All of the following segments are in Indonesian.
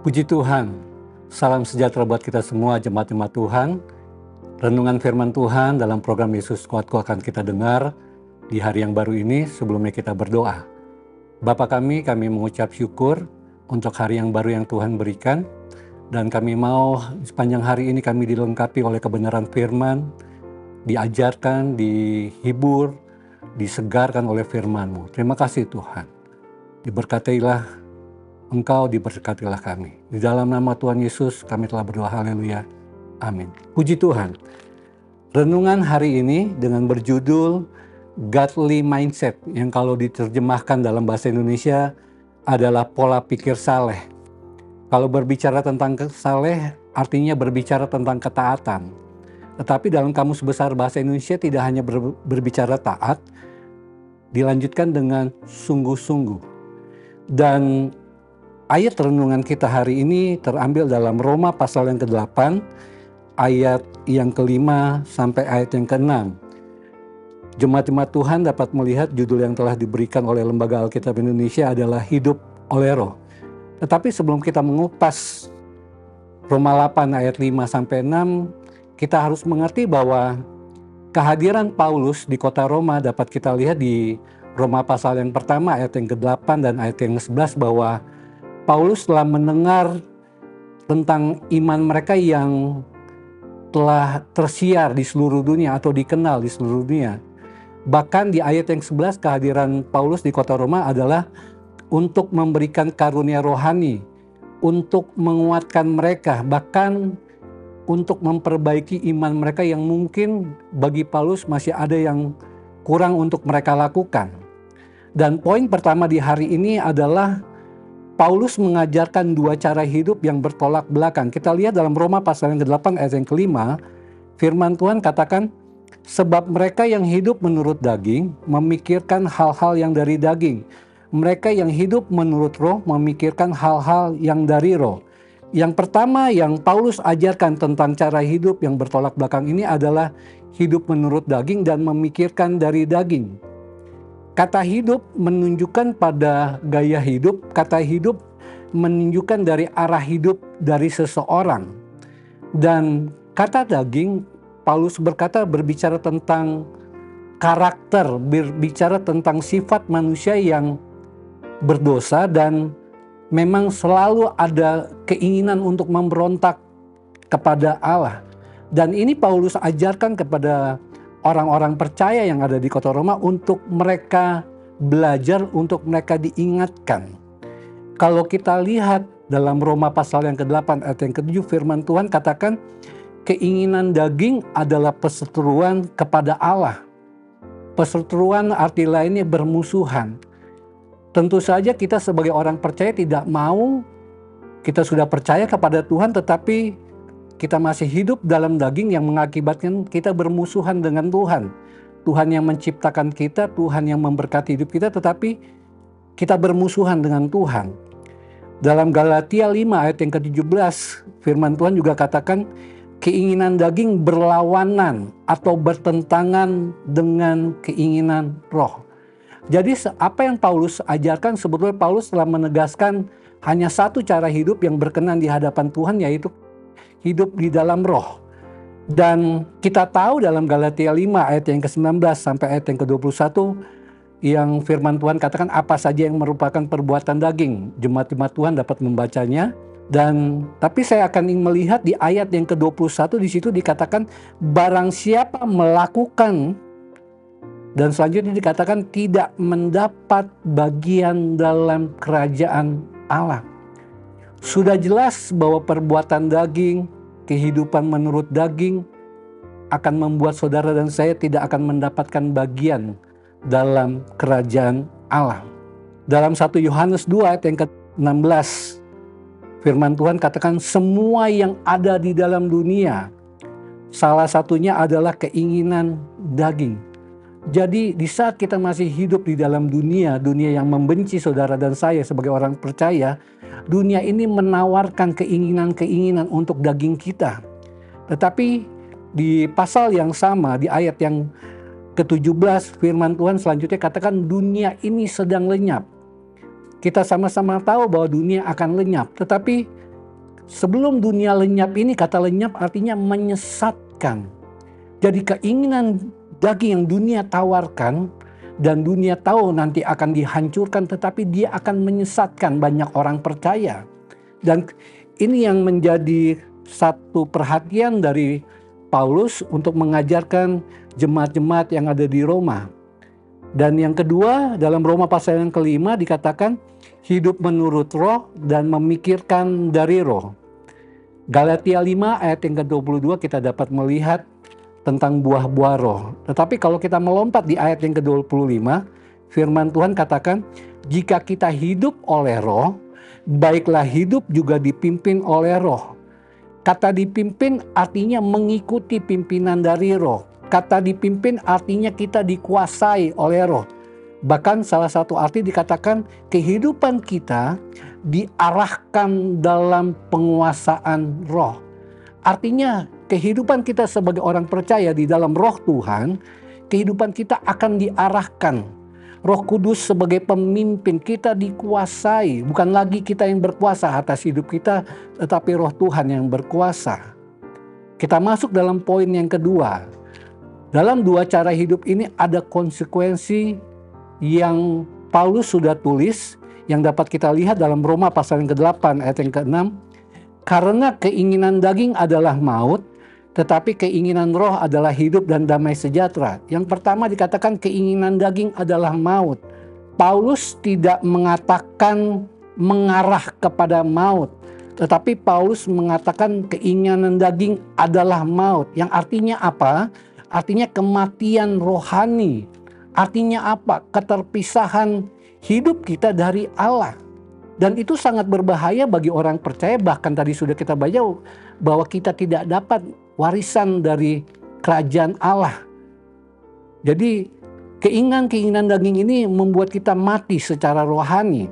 Puji Tuhan, salam sejahtera buat kita semua jemaat-jemaat Tuhan. Renungan firman Tuhan dalam program Yesus Kuatku akan kita dengar di hari yang baru ini. Sebelumnya kita berdoa. Bapa kami mengucap syukur untuk hari yang baru yang Tuhan berikan. Dan kami mau sepanjang hari ini kami dilengkapi oleh kebenaran firman, diajarkan, dihibur, disegarkan oleh firman-Mu. Terima kasih Tuhan. Diberkatilah Engkau, diberkatilah kami. Di dalam nama Tuhan Yesus kami telah berdoa, haleluya, amin. Puji Tuhan. Renungan hari ini dengan berjudul Godly Mindset, yang kalau diterjemahkan dalam bahasa Indonesia adalah pola pikir saleh. Kalau berbicara tentang saleh, artinya berbicara tentang ketaatan. Tetapi dalam Kamus Besar Bahasa Indonesia tidak hanya berbicara taat, dilanjutkan dengan sungguh-sungguh. Dan ayat renungan kita hari ini terambil dalam Roma pasal yang ke-8, ayat yang ke-5 sampai ayat yang ke-6. Jemaat-jemaat Tuhan dapat melihat judul yang telah diberikan oleh Lembaga Alkitab Indonesia adalah Hidup oleh Roh. Tetapi sebelum kita mengupas Roma 8 ayat 5 sampai 6, kita harus mengerti bahwa kehadiran Paulus di kota Roma dapat kita lihat di Roma pasal yang pertama ayat yang ke-8 dan ayat yang ke-11, bahwa Paulus telah mendengar tentang iman mereka yang telah tersiar di seluruh dunia atau dikenal di seluruh dunia. Bahkan di ayat yang 11, kehadiran Paulus di kota Roma adalah untuk memberikan karunia rohani, untuk menguatkan mereka, bahkan untuk memperbaiki iman mereka yang mungkin bagi Paulus masih ada yang kurang untuk mereka lakukan. Dan poin pertama di hari ini adalah Paulus mengajarkan dua cara hidup yang bertolak belakang. Kita lihat dalam Roma pasal yang ke-8 ayat yang ke-5, firman Tuhan katakan, sebab mereka yang hidup menurut daging memikirkan hal-hal yang dari daging. Mereka yang hidup menurut roh memikirkan hal-hal yang dari roh. Yang pertama yang Paulus ajarkan tentang cara hidup yang bertolak belakang ini adalah hidup menurut daging dan memikirkan dari daging. Kata hidup menunjukkan pada gaya hidup, kata hidup menunjukkan dari arah hidup dari seseorang. Dan kata daging, Paulus berbicara tentang karakter, berbicara tentang sifat manusia yang berdosa dan memang selalu ada keinginan untuk memberontak kepada Allah. Dan ini Paulus ajarkan kepada orang-orang percaya yang ada di kota Roma untuk mereka belajar, untuk mereka diingatkan. Kalau kita lihat dalam Roma pasal yang ke-8 ayat yang ke-7, firman Tuhan katakan keinginan daging adalah perseteruan kepada Allah. Perseteruan arti lainnya bermusuhan. Tentu saja kita sebagai orang percaya tidak mau, kita sudah percaya kepada Tuhan tetapi kita masih hidup dalam daging yang mengakibatkan kita bermusuhan dengan Tuhan. Tuhan yang menciptakan kita, Tuhan yang memberkati hidup kita, tetapi kita bermusuhan dengan Tuhan. Dalam Galatia 5 ayat yang ke-17, firman Tuhan juga katakan keinginan daging berlawanan atau bertentangan dengan keinginan roh. Jadi apa yang Paulus ajarkan, sebetulnya Paulus telah menegaskan hanya satu cara hidup yang berkenan di hadapan Tuhan, yaitu hidup di dalam roh. Dan kita tahu dalam Galatia 5 ayat yang ke-19 sampai ayat yang ke-21 yang firman Tuhan katakan apa saja yang merupakan perbuatan daging. Jemaat-jemaat Tuhan dapat membacanya. Dan tapi saya akan ingin melihat di ayat yang ke-21, di situ dikatakan barang siapa melakukan, dan selanjutnya dikatakan tidak mendapat bagian dalam kerajaan Allah. Sudah jelas bahwa perbuatan daging, kehidupan menurut daging akan membuat saudara dan saya tidak akan mendapatkan bagian dalam kerajaan Allah. Dalam 1 Yohanes 2 ayat yang ke-16, firman Tuhan katakan semua yang ada di dalam dunia, salah satunya adalah keinginan daging. Jadi di saat kita masih hidup di dalam dunia yang membenci saudara dan saya sebagai orang percaya, dunia ini menawarkan keinginan-keinginan untuk daging kita. Tetapi di pasal yang sama, di ayat yang ke-17, firman Tuhan selanjutnya katakan dunia ini sedang lenyap. Kita sama-sama tahu bahwa dunia akan lenyap, tetapi Sebelum dunia lenyap ini, kata lenyap artinya menyesatkan. Jadi keinginan daging yang dunia tawarkan dan dunia tahu nanti akan dihancurkan, tetapi dia akan menyesatkan banyak orang percaya. Dan ini yang menjadi satu perhatian dari Paulus untuk mengajarkan jemaat-jemaat yang ada di Roma. Dan yang kedua, dalam Roma pasal yang kelima dikatakan hidup menurut roh dan memikirkan dari roh. Galatia 5 ayat yang ke-22 kita dapat melihat tentang buah-buah roh. Tetapi kalau kita melompat di ayat yang ke-25, firman Tuhan katakan, jika kita hidup oleh roh, baiklah hidup juga dipimpin oleh roh. Kata dipimpin artinya mengikuti pimpinan dari roh. Kata dipimpin artinya kita dikuasai oleh roh. Bahkan salah satu arti dikatakan kehidupan kita diarahkan dalam penguasaan roh. Artinya kehidupan kita sebagai orang percaya di dalam roh Tuhan, kehidupan kita akan diarahkan. Roh Kudus sebagai pemimpin kita dikuasai. Bukan lagi kita yang berkuasa atas hidup kita, tetapi roh Tuhan yang berkuasa. Kita masuk dalam poin yang kedua. Dalam dua cara hidup ini ada konsekuensi yang Paulus sudah tulis, yang dapat kita lihat dalam Roma pasal yang ke-8 ayat yang ke-6. Karena keinginan daging adalah maut, tetapi keinginan roh adalah hidup dan damai sejahtera. Yang pertama dikatakan keinginan daging adalah maut. Paulus tidak mengatakan mengarah kepada maut, tetapi Paulus mengatakan keinginan daging adalah maut. Yang artinya apa? Artinya kematian rohani. Artinya apa? Keterpisahan hidup kita dari Allah. Dan itu sangat berbahaya bagi orang percaya. Bahkan tadi sudah kita baca bahwa kita tidak dapat warisan dari kerajaan Allah. Jadi keinginan daging ini membuat kita mati secara rohani.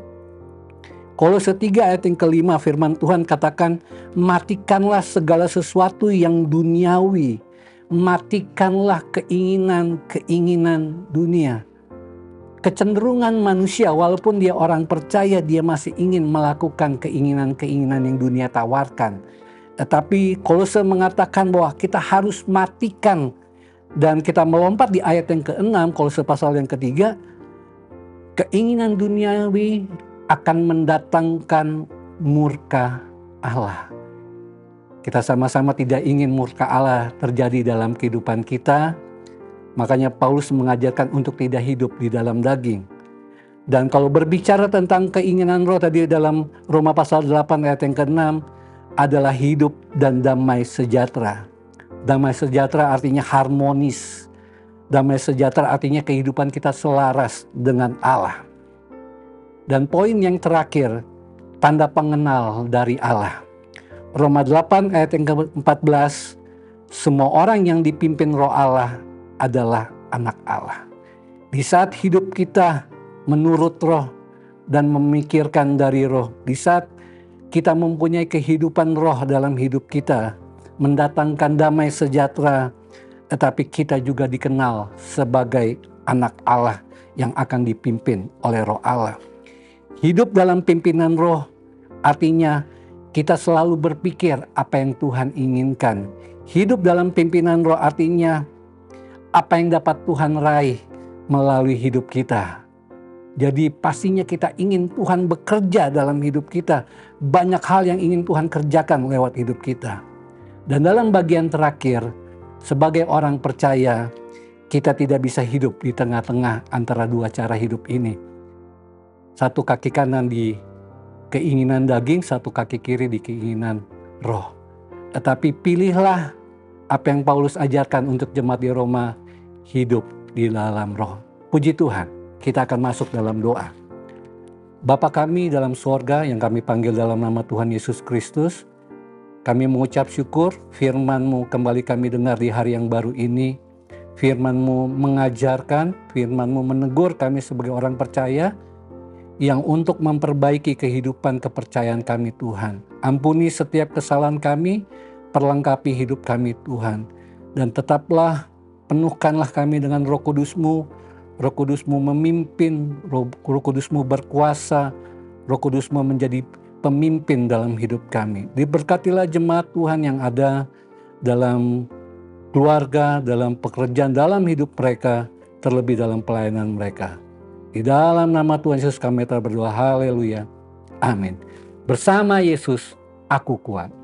Kolose 3 ayat yang ke-5 firman Tuhan katakan, matikanlah segala sesuatu yang duniawi. Matikanlah keinginan dunia. Kecenderungan manusia, walaupun dia orang percaya, dia masih ingin melakukan keinginan-keinginan yang dunia tawarkan. Tetapi Kolose mengatakan bahwa kita harus matikan. Dan kita melompat di ayat yang ke-6, Kolose pasal yang ke-3, keinginan duniawi akan mendatangkan murka Allah. Kita sama-sama tidak ingin murka Allah terjadi dalam kehidupan kita. Makanya Paulus mengajarkan untuk tidak hidup di dalam daging. Dan kalau berbicara tentang keinginan roh tadi dalam Roma pasal 8 ayat yang ke-6 adalah hidup dan damai sejahtera. Damai sejahtera artinya harmonis. Damai sejahtera artinya kehidupan kita selaras dengan Allah. Dan poin yang terakhir, tanda pengenal dari Allah. Roma 8 ayat yang ke-14, semua orang yang dipimpin roh Allah adalah anak Allah. Di saat hidup kita menurut roh dan memikirkan dari roh, di saat kita mempunyai kehidupan roh dalam hidup kita, mendatangkan damai sejahtera, tetapi kita juga dikenal sebagai anak Allah yang akan dipimpin oleh roh Allah. Hidup dalam pimpinan roh artinya kita selalu berpikir apa yang Tuhan inginkan. Hidup dalam pimpinan roh artinya apa yang dapat Tuhan raih melalui hidup kita. Jadi pastinya kita ingin Tuhan bekerja dalam hidup kita. Banyak hal yang ingin Tuhan kerjakan lewat hidup kita. Dan dalam bagian terakhir, sebagai orang percaya, kita tidak bisa hidup di tengah-tengah antara dua cara hidup ini. Satu kaki kanan di keinginan daging, satu kaki kiri di keinginan roh. Tetapi pilihlah apa yang Paulus ajarkan untuk jemaat di Roma, hidup di dalam roh. Puji Tuhan, kita akan masuk dalam doa. Bapa kami dalam sorga yang kami panggil dalam nama Tuhan Yesus Kristus, kami mengucap syukur firman-Mu kembali kami dengar di hari yang baru ini. Firman-Mu mengajarkan, firman-Mu menegur kami sebagai orang percaya, yang untuk memperbaiki kehidupan kepercayaan kami Tuhan. Ampuni setiap kesalahan kami, perlengkapi hidup kami Tuhan. Dan tetaplah penuhkanlah kami dengan Roh Kudus-Mu. Roh Kudus-Mu memimpin, Roh Kudus-Mu berkuasa, Roh Kudus-Mu menjadi pemimpin dalam hidup kami. Diberkatilah jemaat Tuhan yang ada dalam keluarga, dalam pekerjaan, dalam hidup mereka, terlebih dalam pelayanan mereka. Di dalam nama Tuhan Yesus kami telah berdoa, haleluya, amin. Bersama Yesus, aku kuat.